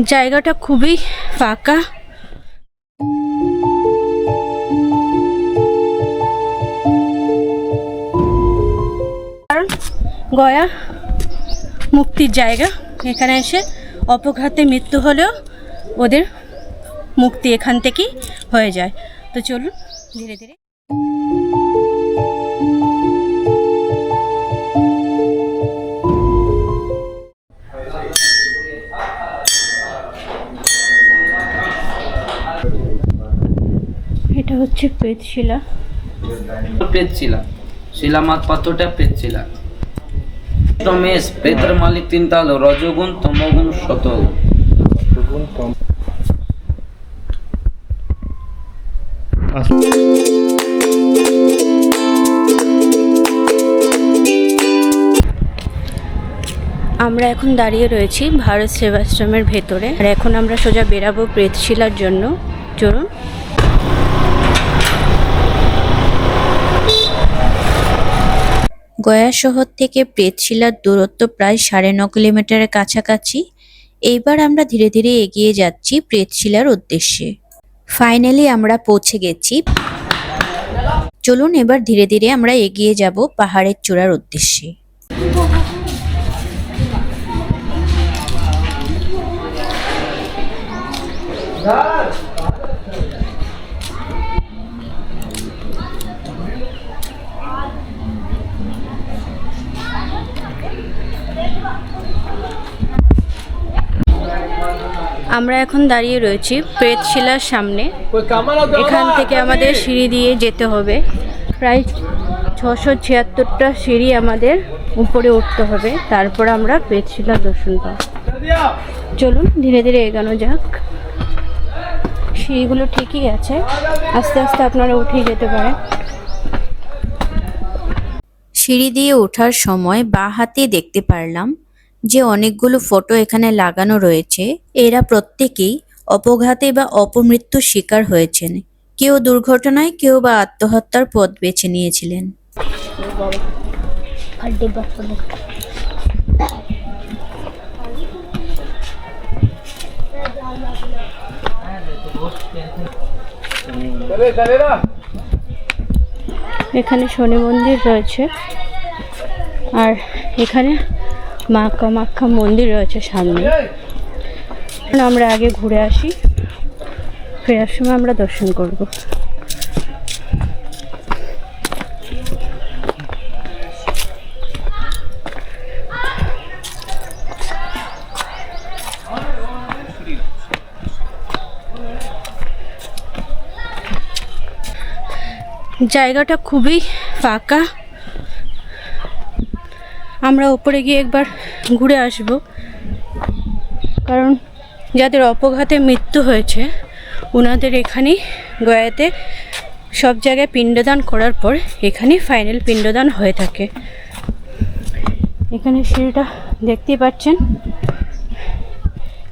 জায়গাটা খুবই ফাঁকা। কারণ গয়া মুক্তির জায়গা, এখানে এসে অপঘাতে মৃত্যু হলেও ওদের মুক্তি এখান থেকেই হয়ে যায়। তো চলুন ধীরে ধীরে। এটা হচ্ছে প্রেতশিলা। প্রেতশিলা, শিলামাত পাথরটা প্রেতশিলা। রমেশ প্রেতের মালিক তিনটা হলো রজগুণ, তমগুণ, সতগুণ। আমরা এখন দাঁড়িয়ে রয়েছি ভারত সেবাশ্রমের ভেতরে, আর এখন আমরা সোজা বেরাবো প্রেতশিলার জন্য। চলুন। গয়া শহর থেকে প্রেতশিলার দূরত্ব প্রায় 9.5 কিলোমিটারের কাছাকাছি। এইবার আমরা ধীরে ধীরে এগিয়ে যাচ্ছি প্রেতশিলার উদ্দেশ্যে। ফাইনালি আমরা পৌঁছে গেছি। চলুন এবার ধীরে ধীরে আমরা এগিয়ে যাব পাহাড়ের চূড়ার উদ্দেশ্যে। আমরা এখন দাঁড়িয়ে রয়েছি প্রেতশিলার সামনে। এখান থেকে আমাদের সিঁড়ি দিয়ে যেতে হবে, প্রায় 676টা সিঁড়ি আমাদের উপরে উঠতে হবে, তারপর আমরা প্রেতশিলার দর্শন পাব। চলুন ধীরে ধীরে এগোনো যাক। সিঁড়িগুলো ঠিকই আছে, আস্তে আস্তে আপনারা উঠেই যেতে পারেন। সিঁড়ি দিয়ে ওঠার সময় বাঁ হাতে দেখতে পারলাম যে অনেকগুলো ফটো এখানে লাগানো রয়েছে। এরা প্রত্যেকেই অপঘাতে বা অপমৃত্যুর শিকার হয়েছেন। কেউ দুর্ঘটনায়, কেউ বা আত্মহত্যার পথ বেছে নিয়েছিলেন। এখানে শনি মন্দির রয়েছে, আর এখানে মা কামাখ্যা মন্দির রয়েছে সামনে। আমরা আগে ঘুরে আসি, ফেরার সময় আমরা দর্শন করব। জায়গাটা খুবই ফাঁকা। আমরা উপরে গিয়ে একবার ঘুরে আসব, কারণ যাদের অপঘাতে মৃত্যু হয়েছে ওনাদের এখানেই গয়াতে সব জায়গায় পিণ্ডদান করার পর এখানেই ফাইনাল পিণ্ডদান হয়ে থাকে। এখানে সিঁড়িটা দেখতেই পাচ্ছেন,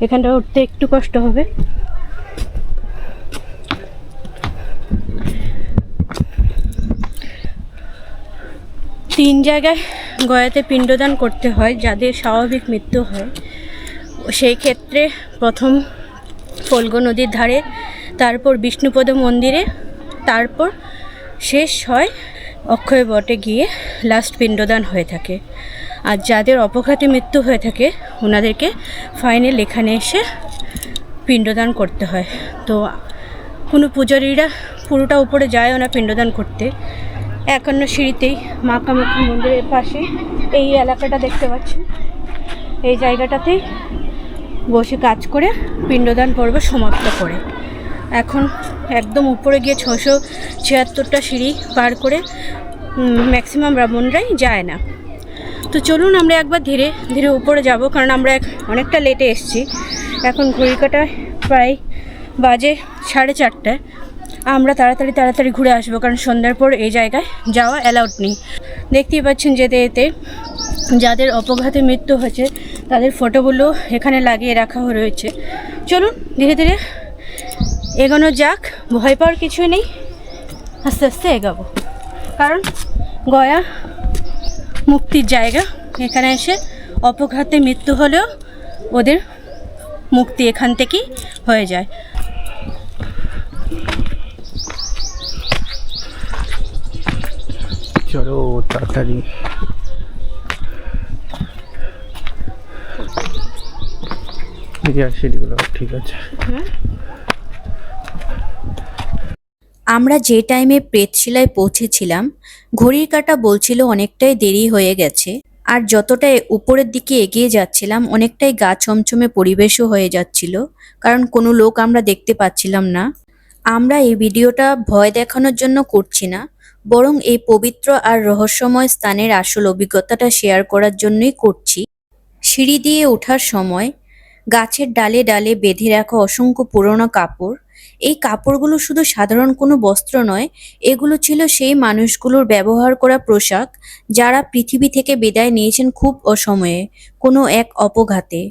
এখানটা উঠতে একটু কষ্ট হবে। তিন জায়গায় গয়াতে পিণ্ডদান করতে হয় যাদের স্বাভাবিক মৃত্যু হয়। সেই ক্ষেত্রে প্রথম ফল্গু নদীর ধারে, তারপর বিষ্ণুপদ মন্দিরে, তারপর শেষ হয় অক্ষয় বটে গিয়ে লাস্ট পিণ্ডদান হয়ে থাকে। আর যাদের অপঘাতে মৃত্যু হয়ে থাকে ওনাদেরকে ফাইনাল এখানে এসে পিণ্ডদান করতে হয়। তো কোনো পূজারীরা পুরোটা উপরে যায়ও না পিণ্ডদান করতে। 51 সিঁড়িতেই মা কামাখ্যা মন্দিরের পাশে এই এলাকাটা দেখতে পাচ্ছেন, এই জায়গাটাতেই বসে কাজ করে পিণ্ডদান পর্ব সমাপ্ত করে। এখন একদম উপরে গিয়ে 676টা সিঁড়ি পার করে ম্যাক্সিমাম ব্রাহ্মণরাই যায় না। তো চলুন আমরা একবার ধীরে ধীরে উপরে যাব, কারণ আমরা অনেকটা লেটে এসেছি। এখন ঘড়ি কাটায় প্রায় বাজে 4:30। আমরা তাড়াতাড়ি ঘুরে আসবো, কারণ সন্ধ্যার পর এই জায়গায় যাওয়া অ্যালাউড নেই। দেখতেই পাচ্ছেন যেতে যেতে যাদের অপঘাতে মৃত্যু হয়েছে তাদের ফটোগুলো এখানে লাগিয়ে রাখা রয়েছে। চলুন ধীরে ধীরে এগোনো যাক, ভয় পাওয়ার কিছুই নেই, আস্তে আস্তে এগাবো। কারণ গয়া মুক্তির জায়গা, এখানে এসে অপঘাতে মৃত্যু হলেও ওদের মুক্তি এখান থেকেই হয়ে যায়। চলো তাড়াতাড়ি। সিঁড়িগুলো ঠিক আছে। আমরা যে টাইমে প্রেতশিলায় পৌঁছেছিলাম ঘড়ির কাঁটা বলছিল অনেকটাই দেরি হয়ে গেছে, আর যতটা উপরের দিকে এগিয়ে যাচ্ছিলাম অনেকটাই গা ছমছমে পরিবেশও হয়ে যাচ্ছিল, কারণ কোনো লোক আমরা দেখতে পাচ্ছিলাম না। আমরা এই ভিডিওটা ভয় দেখানোর জন্য করছি না, বরং এই পবিত্র আর রহস্যময় স্থানের আসল অভিজ্ঞতাটা শেয়ার করার জন্যই করছি। সিঁড়ি দিয়ে ওঠার সময় গাছের ডালে ডালে বেঁধে রাখা অসংখ্য পুরনো কাপড়। এই কাপড়গুলো শুধু সাধারণ কোনো বস্ত্র নয়, এগুলো ছিল সেই মানুষগুলোর ব্যবহার করা পোশাক যারা পৃথিবী থেকে বিদায় নিয়েছেন খুব অসময়ে, কোনো এক অপঘাতে।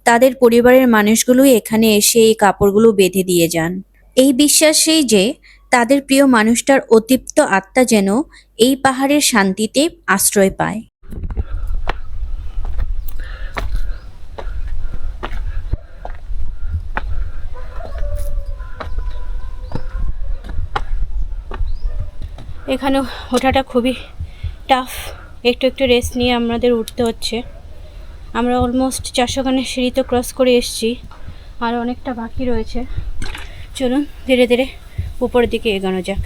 তাদের পরিবারের মানুষগুলোই এখানে এসে এই কাপড়গুলো বেঁধে দিয়ে যান, এই বিশ্বাসেই যে তাদের প্রিয় মানুষটার অতৃপ্ত আত্মা যেন এই পাহাড়ের শান্তিতে আশ্রয় পায়। এখানে ওঠাটা খুবই টাফ, একটু একটু রেস্ট নিয়ে আমাদের উঠতে হচ্ছে। আমরা অলমোস্ট 400 খানের সিঁড়ি তো ক্রস করে এসেছি, আর অনেকটা বাকি রয়েছে। চলুন ধীরে ধীরে উপরের দিকে এগোনো যাক।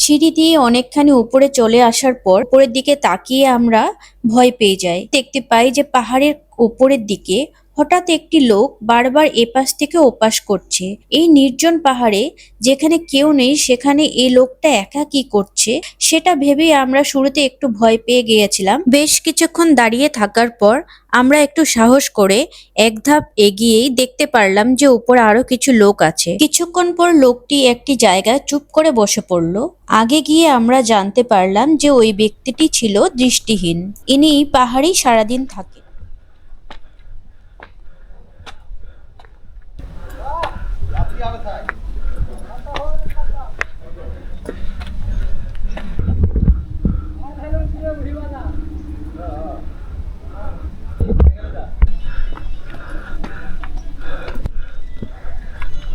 সিঁড়ি দিয়ে অনেকখানি উপরে চলে আসার পর উপরের দিকে তাকিয়ে আমরা ভয় পেয়ে যাই। দেখতে পাই যে পাহাড়ের উপরের দিকে হঠাৎ একটি লোক বারবার এপাশ থেকে ওপাশ করছে। এই নির্জন পাহাড়ে যেখানে কেউ নেই সেখানে এই লোকটা একা কি করছে সেটা ভেবেই আমরা শুরুতে একটু ভয় পেয়ে গিয়েছিলাম। বেশ কিছুক্ষণ দাঁড়িয়ে থাকার পর আমরা একটু সাহস করে এক ধাপ এগিয়েই দেখতে পারলাম যে উপরে আরো কিছু লোক আছে। কিছুক্ষণ পর লোকটি একটি জায়গায় চুপ করে বসে পড়লো। আগে গিয়ে আমরা জানতে পারলাম যে ওই ব্যক্তিটি ছিল দৃষ্টিহীন। ইনি পাহাড়েই সারাদিন থাকে।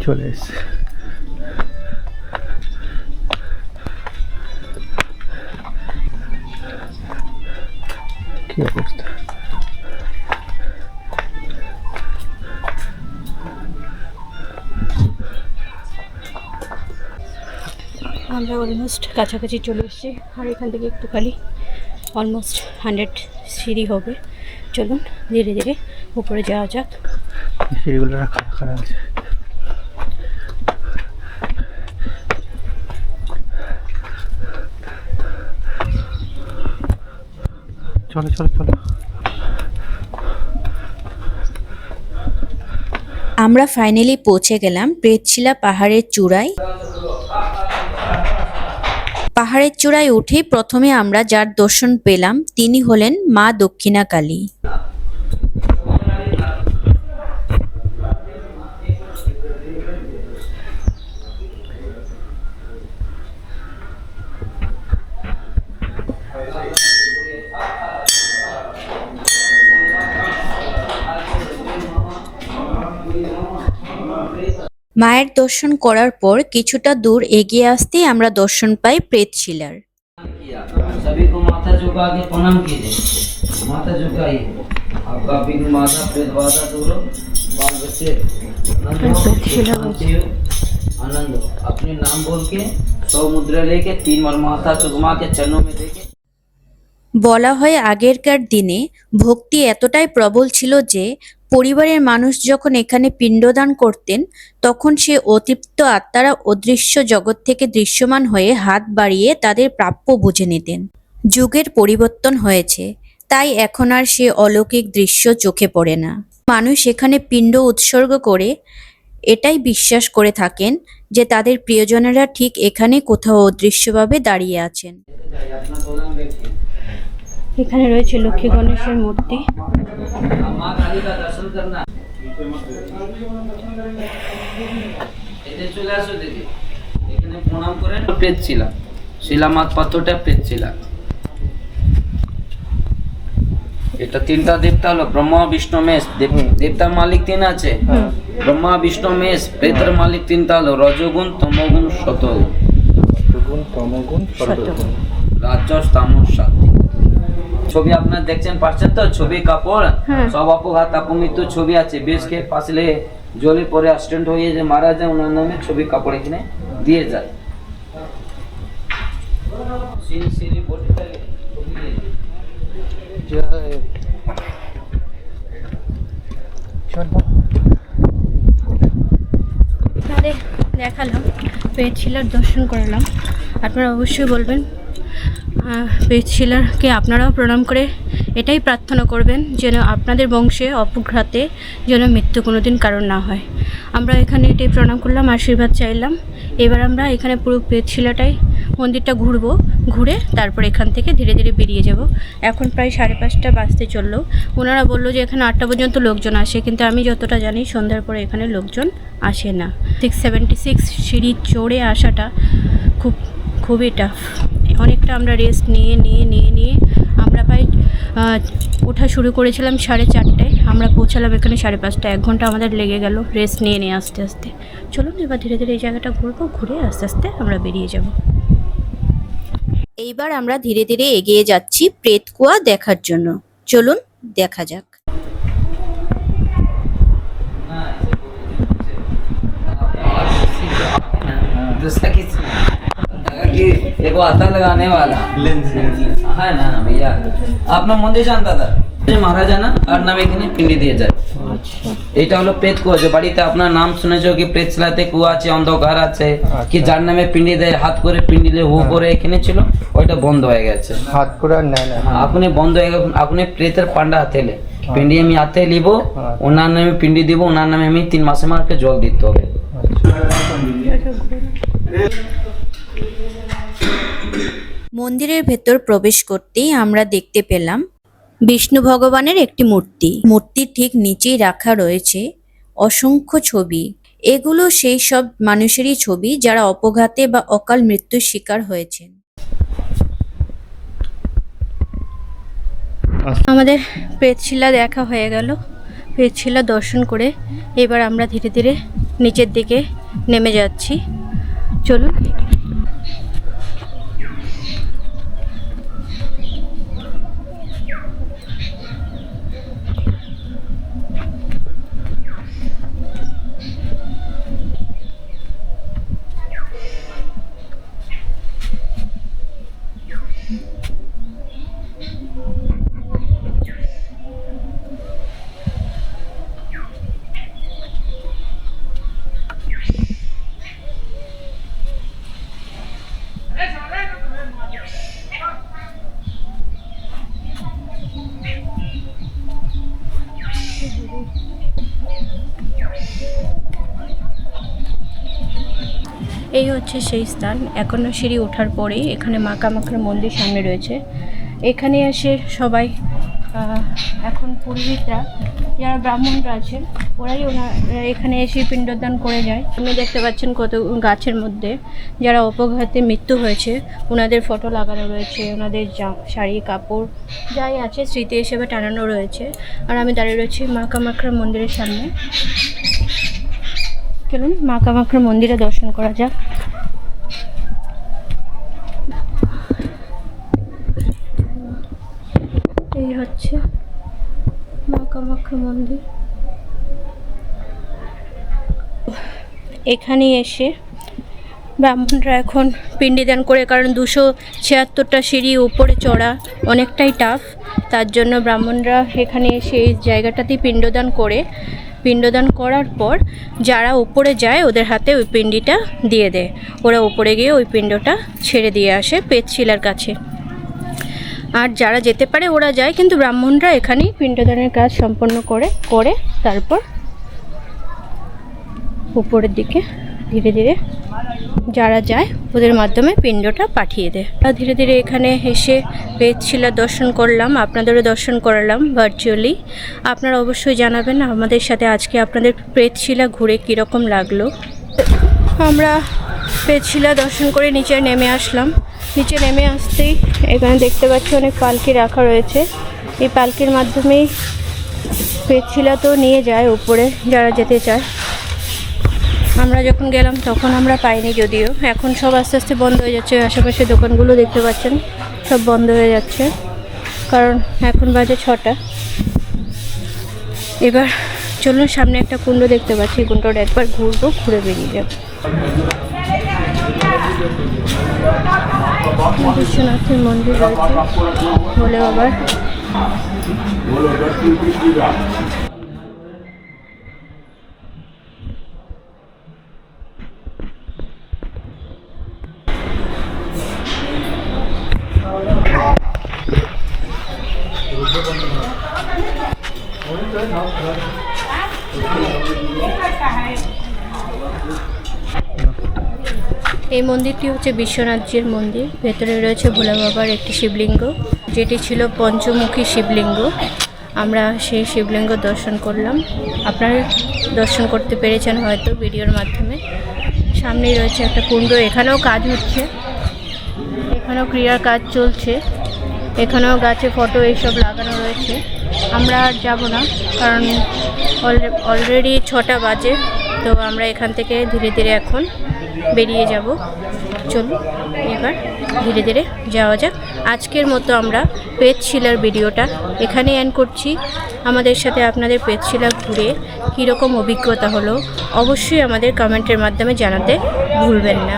চলে এসছে। কি অবস্থা? আমরা অলমোস্ট কাছাকাছি চলে এসেছি, আর এখান থেকে একটু খালি অলমোস্ট 100 সিঁড়ি হবে। চলুন ধীরে ধীরে উপরে যাওয়া যাক। সিঁড়িগুলো রাখা খারাপ আছে। চলো চলো চলো। আমরা ফাইনালি পৌঁছে গেলাম প্রেতশিলা পাহাড়ের চূড়ায়। পাহাড়ের চূড়ায় উঠেই প্রথমে আমরা যার দর্শন পেলাম তিনি হলেন মা দক্ষিণা কালী। মায়ের দর্শন করার পর কিছুটা দূর এগিয়ে আসতেই আমরা দর্শন পাই প্রেতশিলার। सभी को माथा झुका के प्रणाम कीजिए। माथा झुकाइए। आपका विघ्न बाधा प्रेत बाधा दूर हो। बाल बच्चे आनंद हो। अपने नाम बोल के 100 मुद्रा लेके 3 बार माथा चुकमा के चरणों में देके। বলা হয় আগেরকার দিনে ভক্তি এতটাই প্রবল ছিল যে পরিবারের মানুষ যখন এখানে পিণ্ডদান করতেন তখন সে অতৃপ্ত আত্মারা অদৃশ্য জগৎ থেকে দৃশ্যমান হয়ে হাত বাড়িয়ে তাদের প্রাপ্য বুঝে নিতেন। যুগের পরিবর্তন হয়েছে, তাই এখন আর সে অলৌকিক দৃশ্য চোখে পড়ে না। মানুষ এখানে পিণ্ড উৎসর্গ করে এটাই বিশ্বাস করে থাকেন যে তাদের প্রিয়জনেরা ঠিক এখানে কোথাও অদৃশ্যভাবে দাঁড়িয়ে আছেন। এখানে রয়েছে লক্ষ্মী গণেশের মূর্তি। माँ काली का दर्शन करना। এতে চলে আসো দেখি, এখানে প্রণাম করেন। প্রেত শিলা, শিলামাত পাথরটা প্রেত শিলা। এটা তিনটা দেবতা হলো ব্রহ্মা বিষ্ণু মহেশ। দেবতার মালিক তিন আছে, ব্রহ্মা বিষ্ণু মহেশ। প্রেতের মালিক তিনটা হলো রজগুণ, তমগুণ, সতগুণ। গুণ, তমগুণ, সতগুণ। রাজস, তামস, সাত্বিক। ছবি আপনার দেখছেন পাচ্ছেন তো, ছবি কাপড় সব অপঘাত অপমৃত্যু ছবি আছে। বেশকে ফাঁসলে জলের পরে অ্যাক্সিডেন্ট হয়ে যে মারা যায়, ওনার নামে ছবি কাপড় এখানে দিয়ে যায়। তাদের দেখালাম, প্রেতশিলার দর্শন করালাম। আপনারা অবশ্যই বলবেন, প্রেতশিলাকে আপনারাও প্রণাম করে এটাই প্রার্থনা করবেন যেন আপনাদের বংশে অপঘাতে যেন মৃত্যু কোনোদিন কারণ না হয়। আমরা এখানে এটাই প্রণাম করলাম, আশীর্বাদ চাইলাম। এবার আমরা এখানে পুরো প্রেতশিলাটাই মন্দিরটা ঘুরবো, ঘুরে তারপর এখান থেকে ধীরে ধীরে বেরিয়ে যাব। এখন প্রায় 5:30 বাজতে চললো। ওনারা বললো যে এখানে 8টা পর্যন্ত লোকজন আসে, কিন্তু আমি যতটা জানি সন্ধ্যার পরে এখানে লোকজন আসে না। 676 সিঁড়ি চড়ে আসাটা খুবই টাফ। অনেকটা আমরা রেস্ট নিয়ে আমরা প্রায় ওঠা শুরু করেছিলাম 4:30টায়, আমরা পৌঁছালাম এখানে 5:30। 1 ঘন্টা আমাদের লেগে গেল রেস্ট নিয়ে আস্তে আস্তে। চলুন এবার ধীরে ধীরে এই জায়গাটা ঘুরবো, ঘুরে আস্তে আস্তে আমরা বেরিয়ে যাব। এইবার আমরা ধীরে ধীরে এগিয়ে যাচ্ছি প্রেতকুয়া দেখার জন্য। চলুন দেখা যাক। दूसरा किसी देखो आता लगाने वाला है ना भैया। আপনার মন্দির জানতা था মারা যায় না, আর নামে এখানে পিন্ডি দিয়ে যায়। এটা হলো প্রেত কুয়া। যে বাড়িতে আপনার নাম শুনেছো কি প্রেতশিলাতে কুয়া আছে, অন্ধকার আছে, কি যার নামে পিন্ডি দেয় হাত করে পিন্ডি দিয়ে হু করে এখানে ছিল, ওইটা বন্ধ হয়ে গেছে। হাত করে আর নেয় না। আপনি বন্ধ হয়ে গেছে, আপনি প্রেতের পান্ডা হাতে লে পিন্ডি আমি হাতে নিব, ওনার নামে পিন্ডি দিব, ওনার নামে আমি 3 মাসে মারকে জল দিতে হবে। মন্দিরের ভেতর প্রবেশ করতেই আমরা দেখতে পেলাম বিষ্ণু ভগবানের একটি মূর্তি। মূর্তির ঠিক নিচেই রাখা রয়েছে অসংখ্য ছবি। এগুলো সেই সব মানুষেরই ছবি যারা অপঘাতে বা অকাল মৃত্যুর শিকার হয়েছেন। আমাদের প্রেতশিলা দেখা হয়ে গেল। প্রেতশিলা দর্শন করে এবার আমরা ধীরে ধীরে নিচের দিকে নেমে যাচ্ছি। চলুন। এই হচ্ছে সেই স্থান। এখনো সিঁড়ি ওঠার পরেই এখানে মা কামাখ্যার মন্দির সামনে রয়েছে। এখানে এসে সবাই এখন পুরোহিতরা যারা ব্রাহ্মণরা আছেন ওরাই এখানে এসে পিণ্ডদান করে যায়। আপনি দেখতে পাচ্ছেন কত গাছের মধ্যে যারা অপঘাতে মৃত্যু হয়েছে ওনাদের ফটো লাগানো রয়েছে, ওনাদের শাড়ি কাপড় যাই আছে স্মৃতি হিসেবে টানানো রয়েছে। আর আমি দাঁড়িয়ে রয়েছি মা কামাখ্যার মন্দিরের সামনে। চলুন মা কামাখ্যার মন্দিরে দর্শন করা যাক। এই হচ্ছে মা কামাখ্যা মন্দির। এখানে এসে ব্রাহ্মণরা এখন পিণ্ডদান করে, কারণ 276টা সিঁড়ি উপরে চড়া অনেকটাই টাফ, তার জন্য ব্রাহ্মণরা এখানে এসে এই জায়গাটাতেই পিণ্ডদান করে, পিণ্ডদান করার পর যারা উপরে যায় ওদের হাতে ওই পিণ্ডিটা দিয়ে দেয়। ওরা উপরে গিয়ে ওই পিণ্ডটা ছেড়ে দিয়ে আসে প্রেতশিলার কাছে। আর যারা যেতে পারে ওরা যায়, কিন্তু ব্রাহ্মণরা এখানেই পিণ্ডদানের কাজ সম্পন্ন করে তারপর উপরের দিকে ধীরে ধীরে যারা যায় ওদের মাধ্যমে পিণ্ডটা পাঠিয়ে দেয়। আর ধীরে ধীরে এখানে এসে প্রেতশিলা দর্শন করলাম, আপনাদেরও দর্শন করালাম ভার্চুয়ালি। আপনারা অবশ্যই জানাবেন আমাদের সাথে আজকে আপনাদের প্রেতশিলা ঘুরে কীরকম লাগলো। আমরা প্রেতশিলা দর্শন করে নিচে নেমে আসলাম। নিচে নেমে আসতেই এখানে দেখতে পাচ্ছি অনেক পালকি রাখা রয়েছে। এই পালকির মাধ্যমেই প্রেতশিলা তো নিয়ে যায় উপরে যারা যেতে চায়। আমরা যখন গেলাম তখন আমরা পাইনি, যদিও এখন সব আস্তে আস্তে বন্ধ হয়ে যাচ্ছে। আশেপাশে দোকানগুলো দেখতে পাচ্ছেন সব বন্ধ হয়ে যাচ্ছে, কারণ এখন বাজে 6টা। এবার চলুন, সামনে একটা কুণ্ড দেখতে পাচ্ছি, কুণ্ডটা একবার ঘুরবো, ঘুরে বেরিয়ে যাব। বিশ্বনাথের মন্দির রয়েছে, ভোলে বাবার। এই মন্দিরটি হচ্ছে বিশ্বনাথজির মন্দির। ভেতরে রয়েছে ভোলা বাবার একটি শিবলিঙ্গ, যেটি ছিল পঞ্চমুখী শিবলিঙ্গ। আমরা সেই শিবলিঙ্গ দর্শন করলাম, আপনারা দর্শন করতে পেরেছেন হয়তো ভিডিওর মাধ্যমে। সামনেই রয়েছে একটা কুণ্ড, এখানেও কাজ হচ্ছে, এখানেও ক্রিয়ার কাজ চলছে, এখানেও গাছে ফটো এইসব লাগানো রয়েছে। আমরা আর যাবো না, কারণ অলরেডি 6টা বাজে। তো আমরা এখান থেকে ধীরে ধীরে এখন বেরিয়ে যাব। চলুন এবার ধীরে ধীরে যাওয়া যাক। আজকের মতো আমরা প্রেতশিলার ভিডিওটা এখানেই এন্ড করছি। আমাদের সাথে আপনাদের প্রেতশিলা ঘুরে কীরকম অভিজ্ঞতা হলো অবশ্যই আমাদের কমেন্টের মাধ্যমে জানাতে ভুলবেন না।